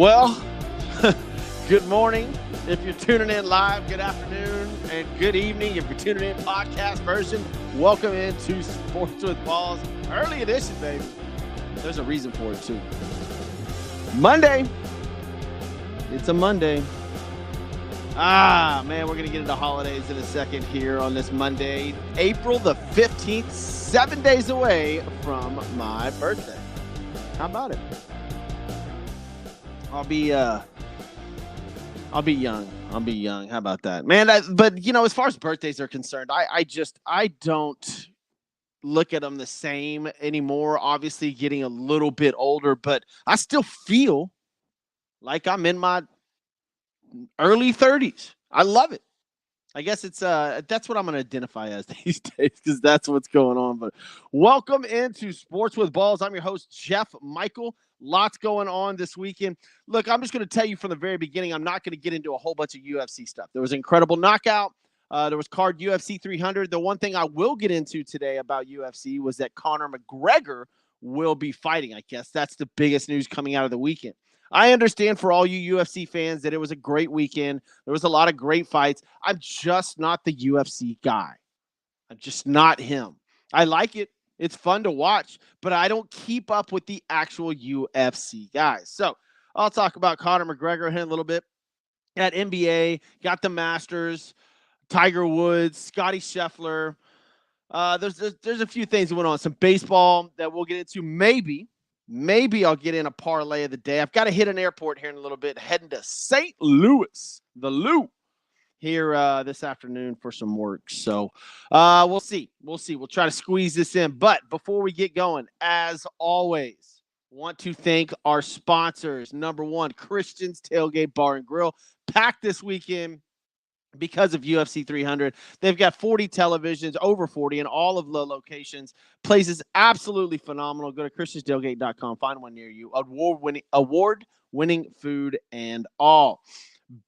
Well, good morning if you're tuning in live, good afternoon, and good evening if you're tuning in podcast version. Welcome into Sports with Balls. Early edition, baby. There's a reason for it, too. Monday. It's a Monday. Man, we're going to get into holidays in a second here on this Monday, April the 15th, 7 days away from my birthday. How about it? I'll be young. I'll be young. How about that, man? But as far as birthdays are concerned, I don't look at them the same anymore. Obviously, getting a little bit older, but I still feel like I'm in my early 30s. I love it. I guess it's that's what I'm going to identify as these days because that's what's going on. But welcome into Sports with Balls. I'm your host, Jeff Michael. Lots going on this weekend. Look, I'm just going to tell you from the very beginning, I'm not going to get into a whole bunch of UFC stuff. There was an incredible knockout. There was card UFC 300. The one thing I will get into today about UFC was that Conor McGregor will be fighting. I guess that's the biggest news coming out of the weekend. I understand for all you UFC fans that it was a great weekend. There was a lot of great fights. I'm just not the UFC guy. I'm just not him. I like it. It's fun to watch, but I don't keep up with the actual UFC guys. So I'll talk about Conor McGregor in a little bit. Got NBA, got the Masters, Tiger Woods, Scotty Scheffler. There's a few things that went on. Some baseball that we'll get into. Maybe I'll get in a parlay of the day. I've got to hit an airport here in a little bit, heading to St. Louis, the Lou, here this afternoon for some work. So we'll see. We'll try to squeeze this in. But before we get going, as always, want to thank our sponsors. Number one, Christian's Tailgate Bar and Grill. Packed this weekend because of UFC 300. They've got 40 televisions, over 40 in all of the locations. Place is absolutely phenomenal. Go to christianstailgate.com. Find one near you. Award-winning food and all.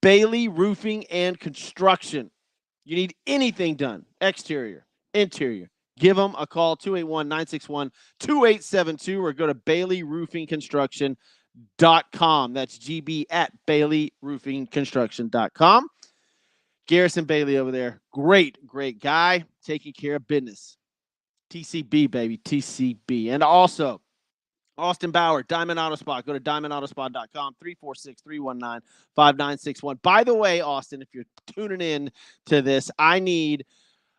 Bailey Roofing and Construction. You need anything done, exterior, interior. Give them a call, 281-961-2872, or go to baileyroofingconstruction.com. That's GB at baileyroofingconstruction.com. Garrison Bailey over there. Great guy. Taking care of business. TCB, baby. TCB. And also, Austin Bauer, Diamond Auto Spot. Go to diamondautospot.com, 346-319-5961. By the way, Austin, if you're tuning in to this, I need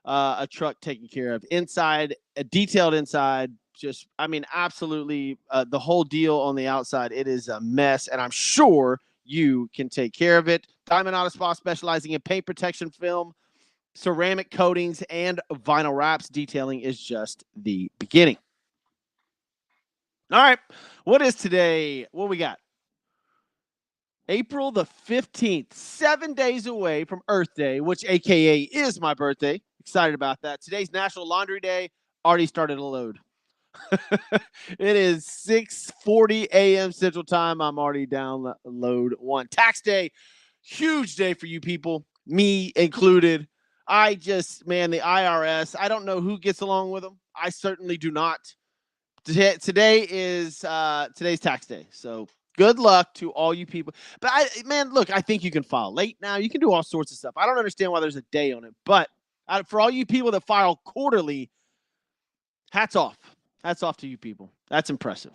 a truck taken care of. Inside, a detailed inside. Absolutely the whole deal on the outside. It is a mess, and I'm sure you can take care of it. Diamond Auto Spot, specializing in paint protection film, ceramic coatings, and vinyl wraps. Detailing is just the beginning. All right, what is today? What we got? April the 15th, 7 days away from Earth Day, which AKA is my birthday. Excited about that. Today's National Laundry Day. Already started a load. It is 6:40 a.m. Central Time. I'm already down load one. Tax day, huge day for you people, me included. The IRS, I don't know who gets along with them. I certainly do not. Today is today's tax day, so good luck to all you people. But I think you can file late now. You can do all sorts of stuff. I don't understand why there's a day on it, but for all you people that file quarterly, hats off. Hats off to you people. That's impressive.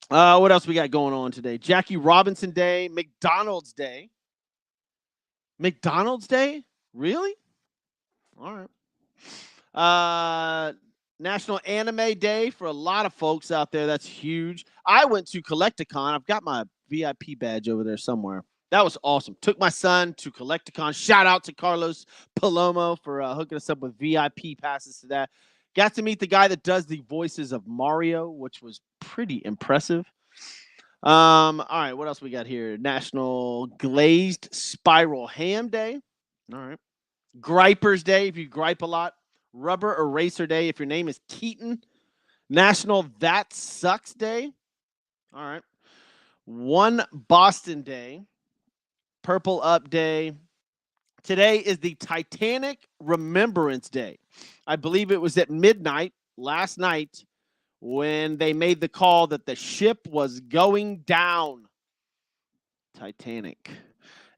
What else we got going on today? Jackie Robinson Day, McDonald's Day. McDonald's Day? Really? All right. National Anime Day for a lot of folks out there. That's huge. I went to Collecticon. I've got my VIP badge over there somewhere. That was awesome. Took my son to Collecticon. Shout out to Carlos Palomo for hooking us up with VIP passes to that. Got to meet the guy that does the voices of Mario, which was pretty impressive. All right, what else we got here? National Glazed Spiral Ham Day. All right. Gripers Day, if you gripe a lot. Rubber Eraser Day, if your name is Keaton. National That Sucks Day. All right. One Boston Day. Purple Up Day. Today is the Titanic Remembrance Day. I believe it was at midnight last night when they made the call that the ship was going down. Titanic.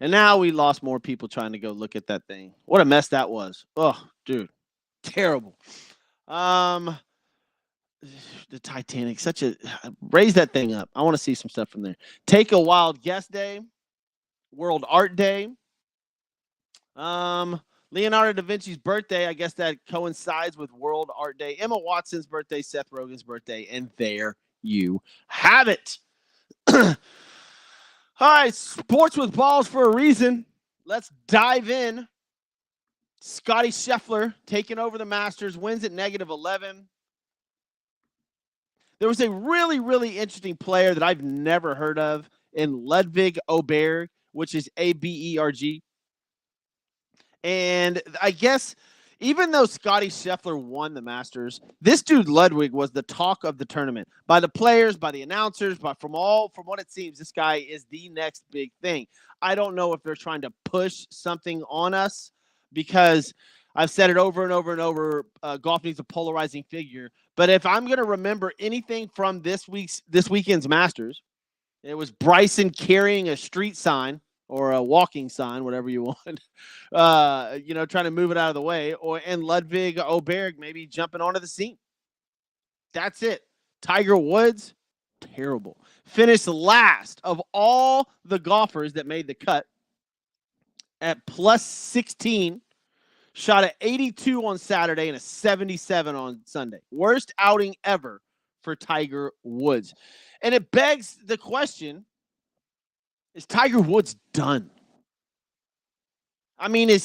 And now we lost more people trying to go look at that thing. What a mess that was. Oh, dude. Terrible. Um the Titanic, such a raise that thing up. I want to see some stuff from there. Take a Wild Guess Day, World Art Day. Leonardo da Vinci's birthday, I guess that coincides with World Art Day. Emma Watson's birthday, Seth Rogen's birthday, and there you have it. All right, sports with balls for a reason. Let's dive in. Scotty Scheffler taking over the Masters, wins at -11. There was a really, really interesting player that I've never heard of in Ludwig Oberg, which is Aberg. And I guess even though Scotty Scheffler won the Masters, this dude Ludwig was the talk of the tournament by the players, by the announcers, but from what it seems, this guy is the next big thing. I don't know if they're trying to push something on us because I've said it over and over and over. Golf needs a polarizing figure. But if I'm going to remember anything from this weekend's Masters, it was Bryson carrying a street sign or a walking sign, whatever you want, trying to move it out of the way, and Ludwig Oberg maybe jumping onto the scene. That's it. Tiger Woods, terrible. Finished last of all the golfers that made the cut at +16. Shot at 82 on Saturday and a 77 on Sunday. Worst outing ever for Tiger Woods. And it begs the question, is Tiger Woods done? I mean, and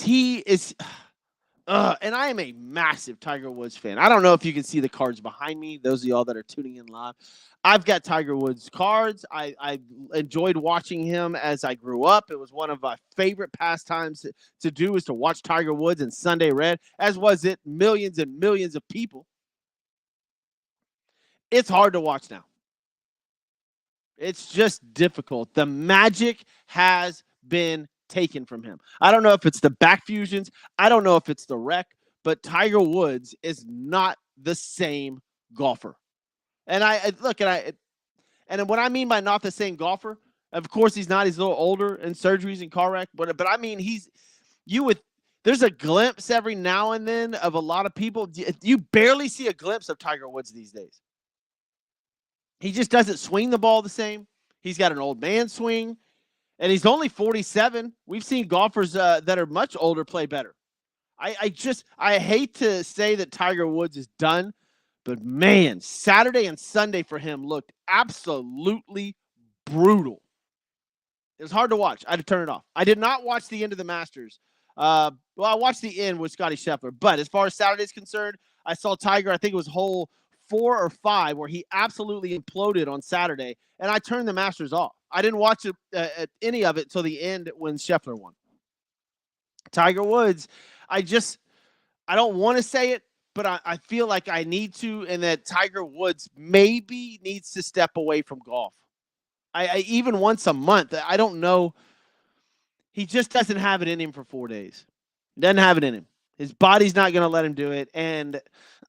I am a massive Tiger Woods fan. I don't know if you can see the cards behind me, those of y'all that are tuning in live. I've got Tiger Woods cards. I enjoyed watching him as I grew up. It was one of my favorite pastimes to do is to watch Tiger Woods and Sunday Red, as was it millions and millions of people. It's hard to watch now. It's just difficult. The magic has been taken from him. I don't know if it's the back fusions. I don't know if it's the wreck, but Tiger Woods is not the same golfer. And and what I mean by not the same golfer, of course he's not. He's a little older and surgeries and car wreck, but I mean there's a glimpse every now and then of a lot of people. You barely see a glimpse of Tiger Woods these days. He just doesn't swing the ball the same. He's got an old man swing, and he's only 47. We've seen golfers that are much older play better. I hate to say that Tiger Woods is done, but man, Saturday and Sunday for him looked absolutely brutal. It was hard to watch. I had to turn it off. I did not watch the end of the Masters. I watched the end with Scotty Scheffler, but as far as Saturday is concerned, I saw Tiger, I think it was hole 4 or 5, where he absolutely imploded on Saturday, and I turned the Masters off. I didn't watch any of it till the end when Scheffler won. Tiger Woods, I don't want to say it, but I feel like I need to, and that Tiger Woods maybe needs to step away from golf. I even once a month. I don't know. He just doesn't have it in him for 4 days. Doesn't have it in him. His body's not going to let him do it. And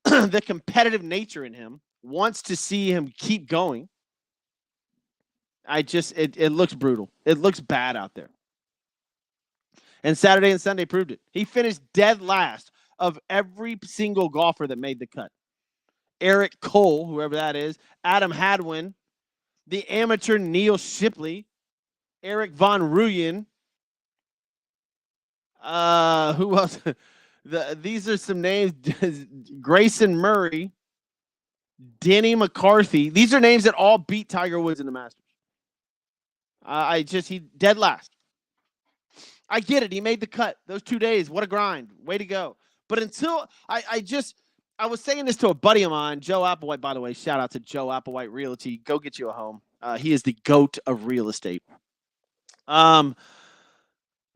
the competitive nature in him wants to see him keep going. It looks brutal. It looks bad out there. And Saturday and Sunday proved it. He finished dead last of every single golfer that made the cut. Eric Cole, whoever that is, Adam Hadwin, the amateur Neil Shipley, Eric Von Ruyen. Who else? These are some names. Grayson Murray, Denny McCarthy. These are names that all beat Tiger Woods in the Masters. He dead last. I get it. He made the cut. Those 2 days. What a grind. Way to go. But until I was saying this to a buddy of mine, Joe Applewhite, by the way. Shout out to Joe Applewhite Realty. Go get you a home. He is the GOAT of real estate.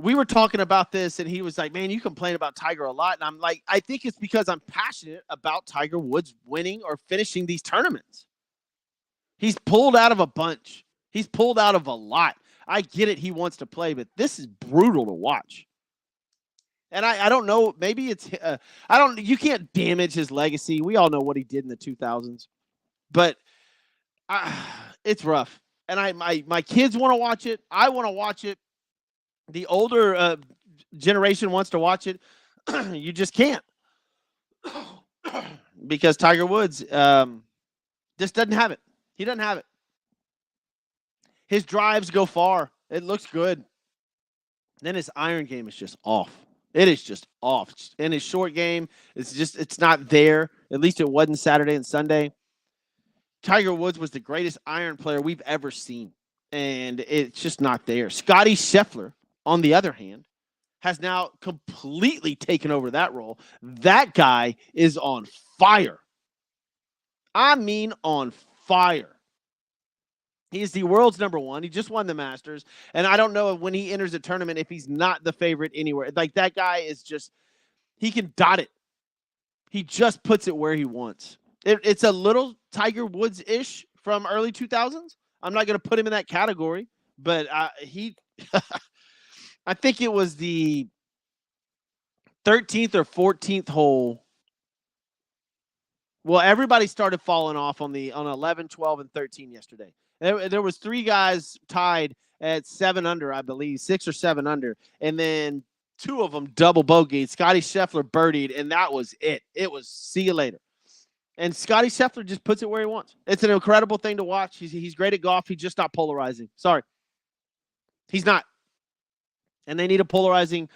We were talking about this, and he was like, man, you complain about Tiger a lot. And I'm like, I think it's because I'm passionate about Tiger Woods winning or finishing these tournaments. He's pulled out of a bunch. He's pulled out of a lot. I get it. He wants to play, but this is brutal to watch. And I don't know. Maybe it's you can't damage his legacy. We all know what he did in the 2000s, but it's rough. And my kids want to watch it. I want to watch it. The older generation wants to watch it. You just can't because Tiger Woods just doesn't have it. He doesn't have it. His drives go far. It looks good. Then his iron game is just off. It is just off. And his short game, it's not there. At least it wasn't Saturday and Sunday. Tiger Woods was the greatest iron player we've ever seen. And it's just not there. Scotty Scheffler, on the other hand, has now completely taken over that role. That guy is on fire. I mean on fire. He is the world's number one. He just won the Masters. And I don't know when he enters a tournament if he's not the favorite anywhere. Like, that guy is just, he can dot it. He just puts it where he wants. It's a little Tiger Woods-ish from early 2000s. I'm not going to put him in that category, but he I think it was the 13th or 14th hole. Well, everybody started falling off on 11, 12, and 13 yesterday. There was 3 guys tied at 7 under, I believe, 6 or 7 under, and then 2 of them double bogeyed. Scotty Scheffler birdied, and that was it. It was see you later. And Scotty Scheffler just puts it where he wants. It's an incredible thing to watch. He's great at golf. He's just not polarizing. Sorry, he's not. And they need a polarizing.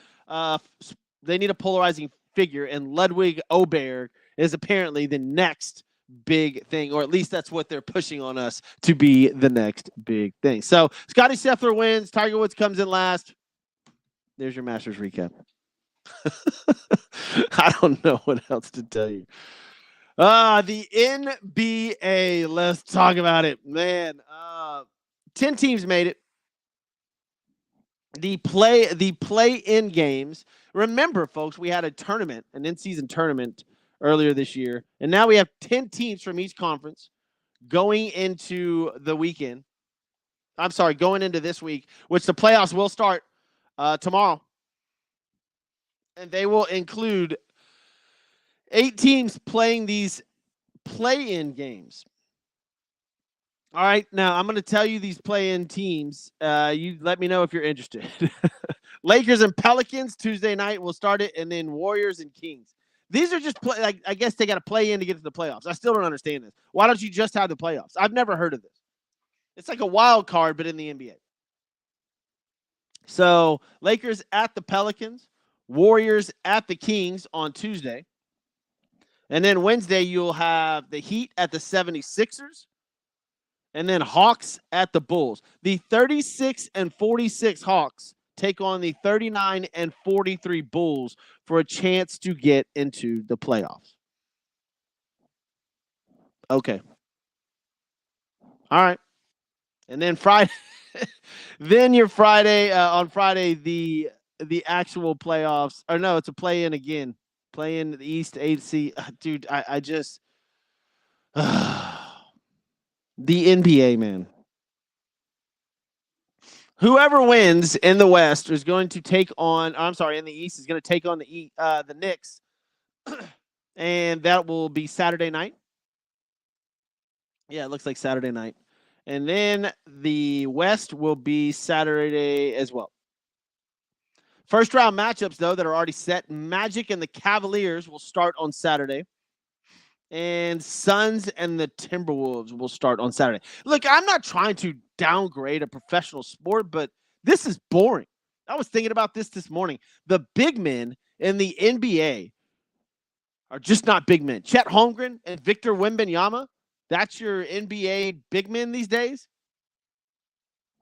Figure, and Ludwig Oberg is apparently the next big thing, or at least that's what they're pushing on us to be the next big thing. So Scotty Scheffler wins. Tiger Woods comes in last. There's your Masters recap. I don't know what else to tell you. The NBA. Let's talk about it, man. 10 teams made it. The play-in games. Remember, folks, we had a tournament, an in-season tournament earlier this year, and now we have 10 teams from each conference going into the weekend. I'm sorry, going into this week, which the playoffs will start tomorrow. And they will include 8 teams playing these play-in games. All right, now I'm going to tell you these play-in teams. You let me know if you're interested. Lakers and Pelicans Tuesday night will start it, and then Warriors and Kings. These are just I guess they got to play in to get to the playoffs. I still don't understand this. Why don't you just have the playoffs? I've never heard of this. It's like a wild card, but in the NBA. So Lakers at the Pelicans, Warriors at the Kings on Tuesday. And then Wednesday, you'll have the Heat at the 76ers. And then Hawks at the Bulls. The 36-46 Hawks take on the 39-43 Bulls for a chance to get into the playoffs. Okay. All right. And then Friday, then your Friday, on Friday, the actual playoffs. Or no, it's a play-in again. Play-in the East 8C. Dude, I just... the NBA, man. Whoever wins in the West is going to take on. I'm sorry, in the East is going to take on the Knicks, and that will be Saturday night. Yeah, it looks like Saturday night, and then the West will be Saturday as well. First round matchups, though, that are already set. Magic and the Cavaliers will start on Saturday. And Suns and the Timberwolves will start on Saturday. Look, I'm not trying to downgrade a professional sport, but this is boring. I was thinking about this morning. The big men in the NBA are just not big men. Chet Holmgren and Victor Wembanyama, that's your NBA big men these days?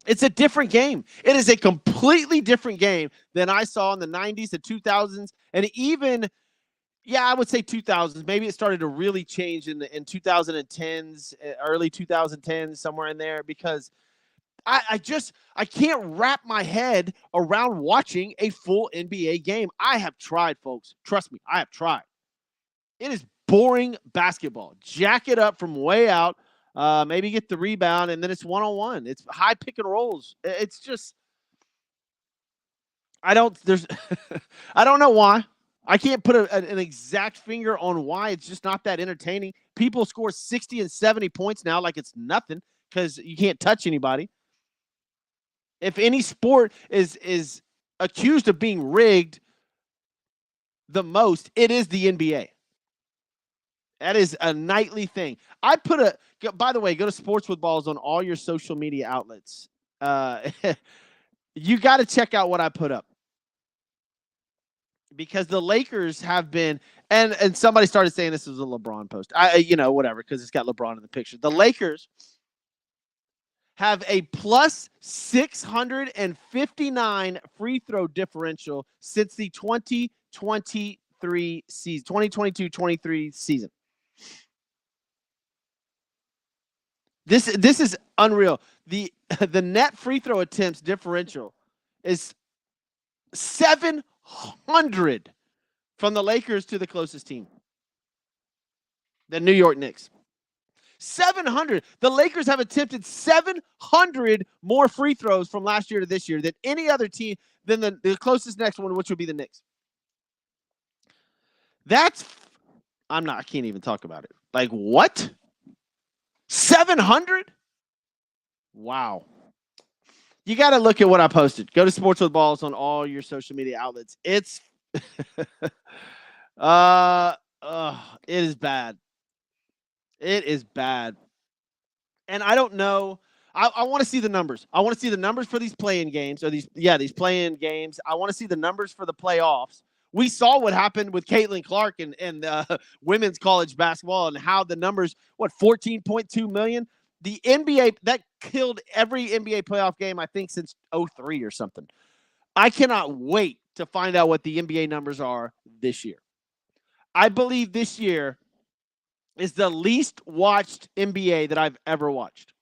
It's a different game. It is a completely different game than I saw in the 90s, the 2000s, and even... yeah, I would say 2000s. Maybe it started to really change in 2010s, early 2010s, somewhere in there, because I can't wrap my head around watching a full NBA game. I have tried, folks. Trust me, I have tried. It is boring basketball. Jack it up from way out, maybe get the rebound, and then it's one-on-one. It's high pick and rolls. It's just I don't know why. I can't put an exact finger on why. It's just not that entertaining. People score 60 and 70 points now like it's nothing. because you can't touch anybody. If any sport is accused of being rigged the most, it is the NBA. That is a nightly thing. By the way, go to Sports with Balls on all your social media outlets. You got to check out what I put up. Because the Lakers have been, and somebody started saying this was a LeBron post. Whatever, because it's got LeBron in the picture. The Lakers have a plus 659 free throw differential since the 2023 season, 2022-23 season. This is unreal. The net free throw attempts differential is 700 from the Lakers to the closest team, the New York Knicks. 700. The Lakers have attempted 700 more free throws from last year to this year than any other team, than the closest next one, which would be the Knicks. I can't even talk about it. Like, what? 700? Wow. You got to look at what I posted. Go to Sports with Balls on all your social media outlets. It's it is bad. It is bad. And I don't know. I want to see the numbers. I want to see the numbers for these play-in games, or these play-in games. I want to see the numbers for the playoffs. We saw what happened with Caitlin Clark and women's college basketball, and how the numbers, 14.2 million? The NBA, that killed every NBA playoff game, I think, since 2003 or something. I cannot wait to find out what the NBA numbers are this year. I believe this year is the least watched NBA that I've ever watched.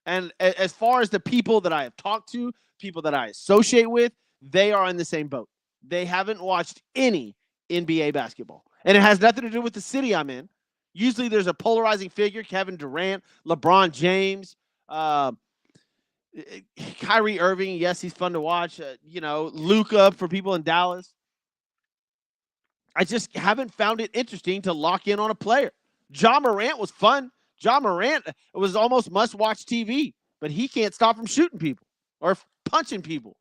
And as far as the people that I have talked to, people that I associate with, they are in the same boat. They haven't watched any NBA basketball. And it has nothing to do with the city I'm in. Usually there's a polarizing figure: Kevin Durant, LeBron James, Kyrie Irving. Yes, he's fun to watch. Luka for people in Dallas. I just haven't found it interesting to lock in on a player. Ja Morant was fun. Ja Morant was almost must-watch TV, but he can't stop from shooting people or punching people,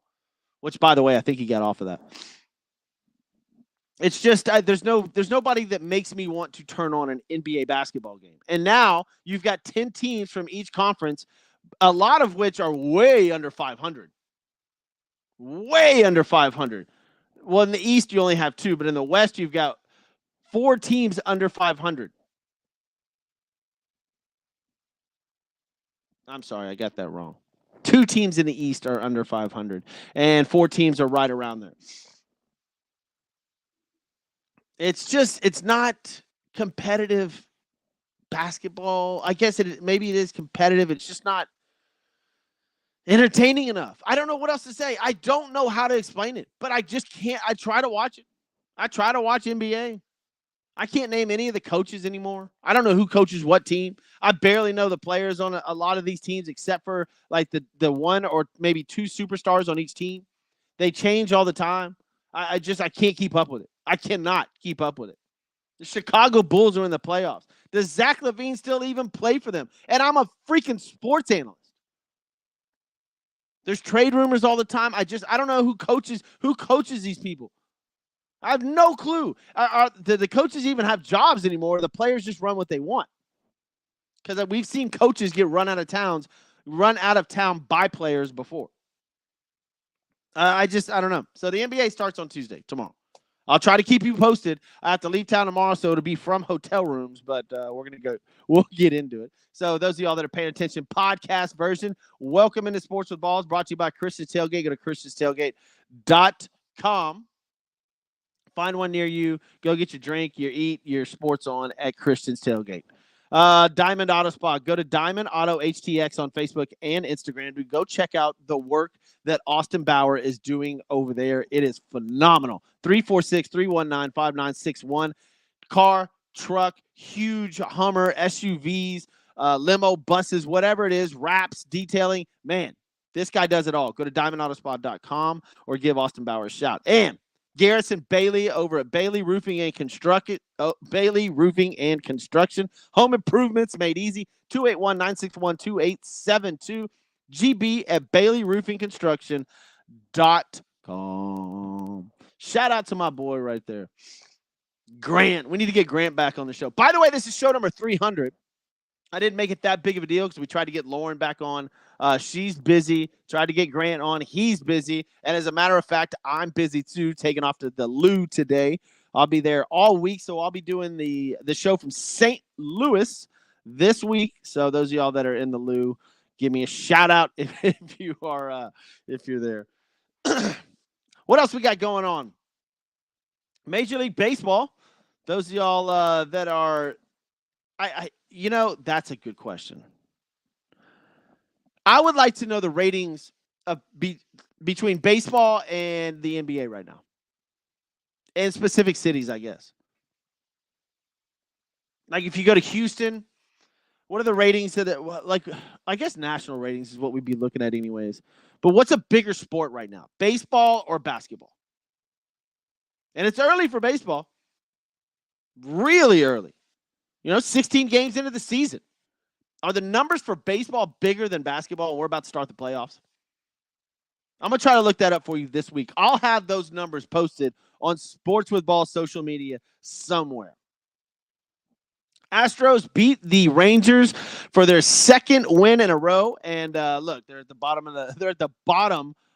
which, by the way, I think he got off of that. It's just there's nobody that makes me want to turn on an NBA basketball game. And now you've got 10 teams from each conference, a lot of which are way under 500. Way under 500. Well, in the East, you only have 2, but in the West, you've got 4 teams under 500. I'm sorry, I got that wrong. 2 teams in the East are under 500, and 4 teams are right around there. It's not competitive basketball. I guess maybe it is competitive. It's just not entertaining enough. I don't know what else to say. I don't know how to explain it, but I just can't. I try to watch it. I try to watch NBA. I can't name any of the coaches anymore. I don't know who coaches what team. I barely know the players on a lot of these teams, except for like the 1 or maybe 2 superstars on each team. They change all the time. I can't keep up with it. I cannot keep up with it. The Chicago Bulls are in the playoffs. Does Zach LaVine still even play for them? And I'm a freaking sports analyst. There's trade rumors all the time. I don't know who coaches these people. I have no clue. The coaches even have jobs anymore? The players just run what they want. Because we've seen coaches get run out of town by players before. I don't know. So the NBA starts on Tuesday, tomorrow. I'll try to keep you posted. I have to leave town tomorrow, so it'll be from hotel rooms, but we'll get into it. So those of y'all that are paying attention, podcast version, welcome into Sports with Balls, brought to you by Christian's Tailgate. Go to christianstailgate.com. Find one near you. Go get your drink, your eat, your sports on at Christian's Tailgate. Diamond Auto Spa. Go to Diamond Auto HTX on Facebook and Instagram. Go check out the work that Austin Bauer is doing over there. It is phenomenal. 346-319-5961. Car, truck, huge Hummer, SUVs, limo, buses, whatever it is, wraps, detailing. Man, this guy does it all. Go to diamondautospa.com or give Austin Bauer a shout. And Garrison Bailey over at Bailey Roofing and Construction. Bailey Roofing and Construction. Home improvements made easy. 281-961-2872. GB at Bailey Roofing Construction.com. Shout out to my boy right there. Grant. We need to get Grant back on the show. By the way, this is show number 300. I didn't make it that big of a deal because we tried to get Lauren back on. She's busy. Tried to get Grant on. He's busy. And as a matter of fact, I'm busy too, taking off to the Lou today. I'll be there all week, so I'll be doing the show from St. Louis this week. So those of y'all that are in the Lou, give me a shout out if you are if you're there. What else we got going on? Major League Baseball. Those of y'all that are, that's a good question. I would like to know the ratings of between baseball and the NBA right now, in specific cities, I guess. Like if you go to Houston, what are the ratings to I guess national ratings is what we'd be looking at anyways. But what's a bigger sport right now, baseball or basketball? And it's early for baseball. Really early. 16 games into the season. Are the numbers for baseball bigger than basketball and we're about to start the playoffs? I'm going to try to look that up for you this week. I'll have those numbers posted on Sports with Ball social media somewhere. Astros beat the Rangers for their second win in a row. And look, they're at the bottom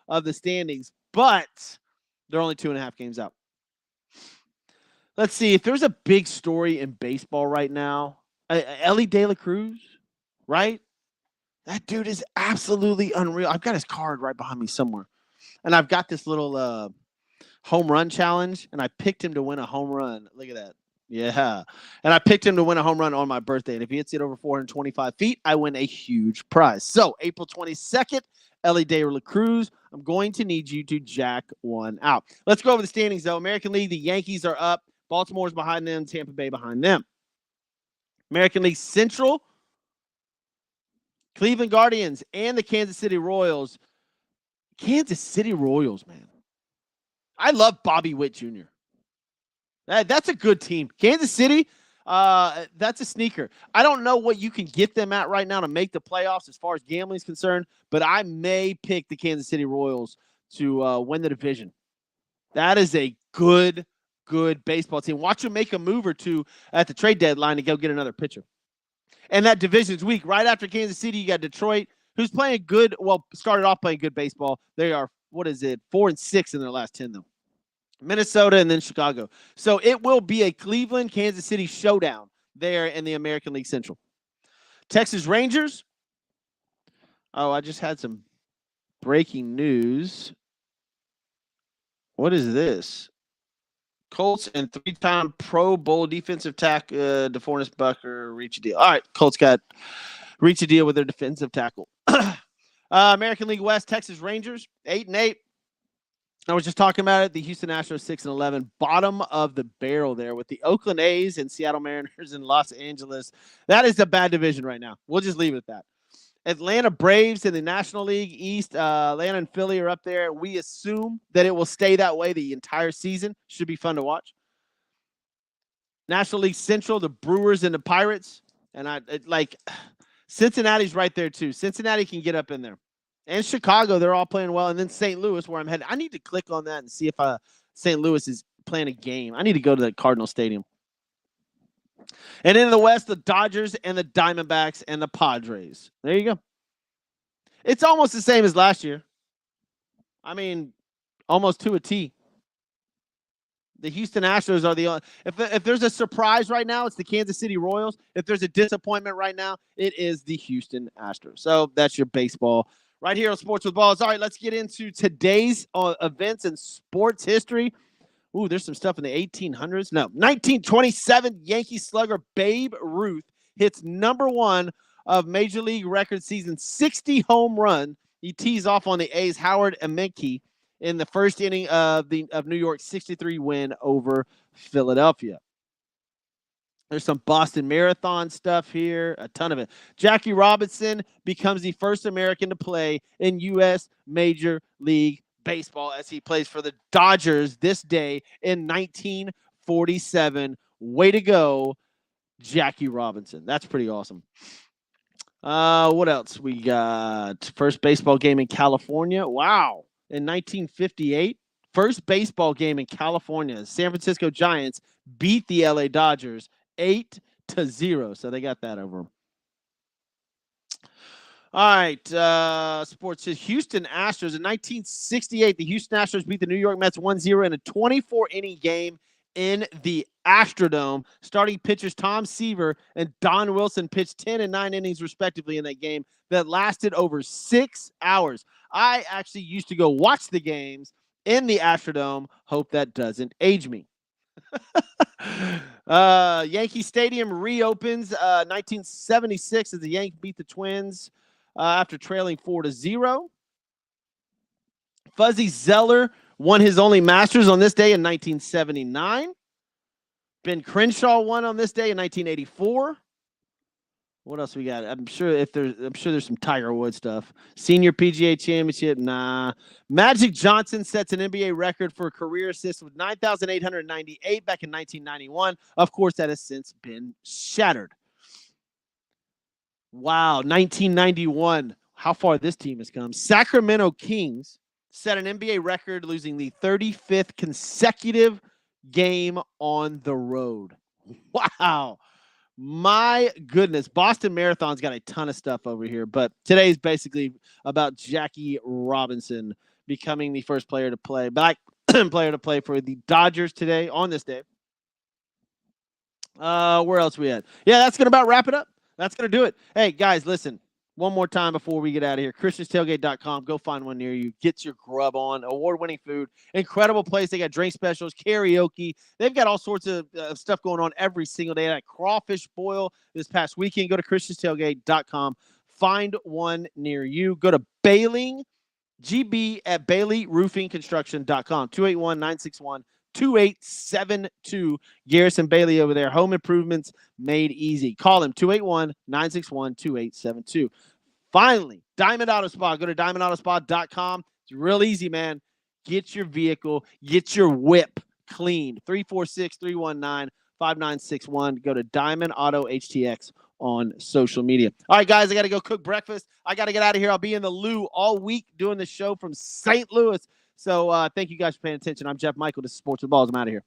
of the standings, but they're only 2.5 games out. Let's see if there's a big story in baseball right now. Ellie De La Cruz, right? That dude is absolutely unreal. I've got his card right behind me somewhere. And I've got this little home run challenge, and I picked him to win a home run. Look at that. Yeah. And I picked him to win a home run on my birthday. And if he hits it over 425 feet, I win a huge prize. So April 22nd, Ellie De La Cruz, I'm going to need you to jack one out. Let's go over the standings, though. American League, the Yankees are up. Baltimore's behind them. Tampa Bay behind them. American League Central, Cleveland Guardians, and the Kansas City Royals. Kansas City Royals, man. I love Bobby Witt Jr. That's a good team. Kansas City, that's a sneaker. I don't know what you can get them at right now to make the playoffs as far as gambling is concerned, but I may pick the Kansas City Royals to win the division. That is a good baseball team. Watch them make a move or two at the trade deadline to go get another pitcher. And that division's weak. Right after Kansas City, you got Detroit, who's playing good. Well, started off playing good baseball. They are, 4-6 in their last 10, though. Minnesota and then Chicago. So it will be a Cleveland-Kansas City showdown there in the American League Central. Texas Rangers. Oh, I just had some breaking news. What is this? Colts and 3-time Pro Bowl defensive tackle DeForest Buckner reach a deal. All right, Colts reach a deal with their defensive tackle. American League West, Texas Rangers, 8-8. I was just talking about it. The Houston Astros, 6-11. Bottom of the barrel there with the Oakland A's and Seattle Mariners in Los Angeles. That is a bad division right now. We'll just leave it at that. Atlanta Braves in the National League East. Atlanta and Philly are up there. We assume that it will stay that way the entire season. Should be fun to watch. National League Central, the Brewers and the Pirates. And Cincinnati's right there too. Cincinnati can get up in there. And Chicago, they're all playing well. And then St. Louis, where I'm headed. I need to click on that and see if St. Louis is playing a game. I need to go to the Cardinal Stadium. And in the West, the Dodgers and the Diamondbacks and the Padres. There you go. It's almost the same as last year. I mean, almost to a T. The Houston Astros are the only. If there's a surprise right now, it's the Kansas City Royals. If there's a disappointment right now, it is the Houston Astros. So that's your baseball right here on Sports with Balls. All right, let's get into today's events and sports history. Ooh, there's some stuff in the 1800s. No, 1927 Yankee slugger Babe Ruth hits number 1 of Major League record season, 60 home run. He tees off on the A's Howard Amenke in the first inning of New York's 63 win over Philadelphia. There's some Boston Marathon stuff here, a ton of it. Jackie Robinson becomes the first American to play in U.S. Major League baseball as he plays for the Dodgers this day in 1947. Way to go, Jackie Robinson. That's pretty awesome. What else we got? First baseball game in California. Wow. In 1958, first baseball game in California. San Francisco Giants beat the LA Dodgers 8-0. So they got that over them. All right, sports. Houston Astros in 1968. The Houston Astros beat the New York Mets 1-0 in a 24-inning game in the Astrodome. Starting pitchers Tom Seaver and Don Wilson pitched 10 and 9 innings respectively in that game that lasted over 6 hours. I actually used to go watch the games in the Astrodome. Hope that doesn't age me. Yankee Stadium reopens 1976 as the Yankees beat the Twins after trailing 4-0. Fuzzy Zeller won his only Masters on this day in 1979. Ben Crenshaw won on this day in 1984. What else we got? I'm sure there's some Tiger Woods stuff. Senior PGA Championship, nah. Magic Johnson sets an NBA record for career assists with 9,898 back in 1991. Of course, that has since been shattered. Wow, 1991. How far this team has come. Sacramento Kings set an NBA record, losing the 35th consecutive game on the road. Wow. My goodness, Boston Marathon's got a ton of stuff over here, but today's basically about Jackie Robinson becoming the first player to play, black player to play for the Dodgers today on this day. Where else we at? Yeah, that's gonna about wrap it up. That's gonna do it. Hey guys, listen. One more time before we get out of here, ChristiansTailgate.com. Go find one near you. Get your grub on. Award-winning food. Incredible place. They got drink specials, karaoke. They've got all sorts of stuff going on every single day. That crawfish boil this past weekend. Go to ChristiansTailgate.com. Find one near you. Go to Bailing, GB at BaileyRoofingConstruction.com. 281-961-2872. Garrison Bailey over there. Home improvements made easy. Call him 281-961-2872. Finally, Diamond Auto Spa. Go to diamondautospa.com. It's real easy, man. Get your vehicle, get your whip cleaned. 346-319-5961. Go to Diamond Auto HTX on social media. All right, guys, I got to go cook breakfast. I got to get out of here. I'll be in the Lou all week doing the show from St. Louis. So thank you guys for paying attention. I'm Jeff Michael. This is Sports with Balls. I'm out of here.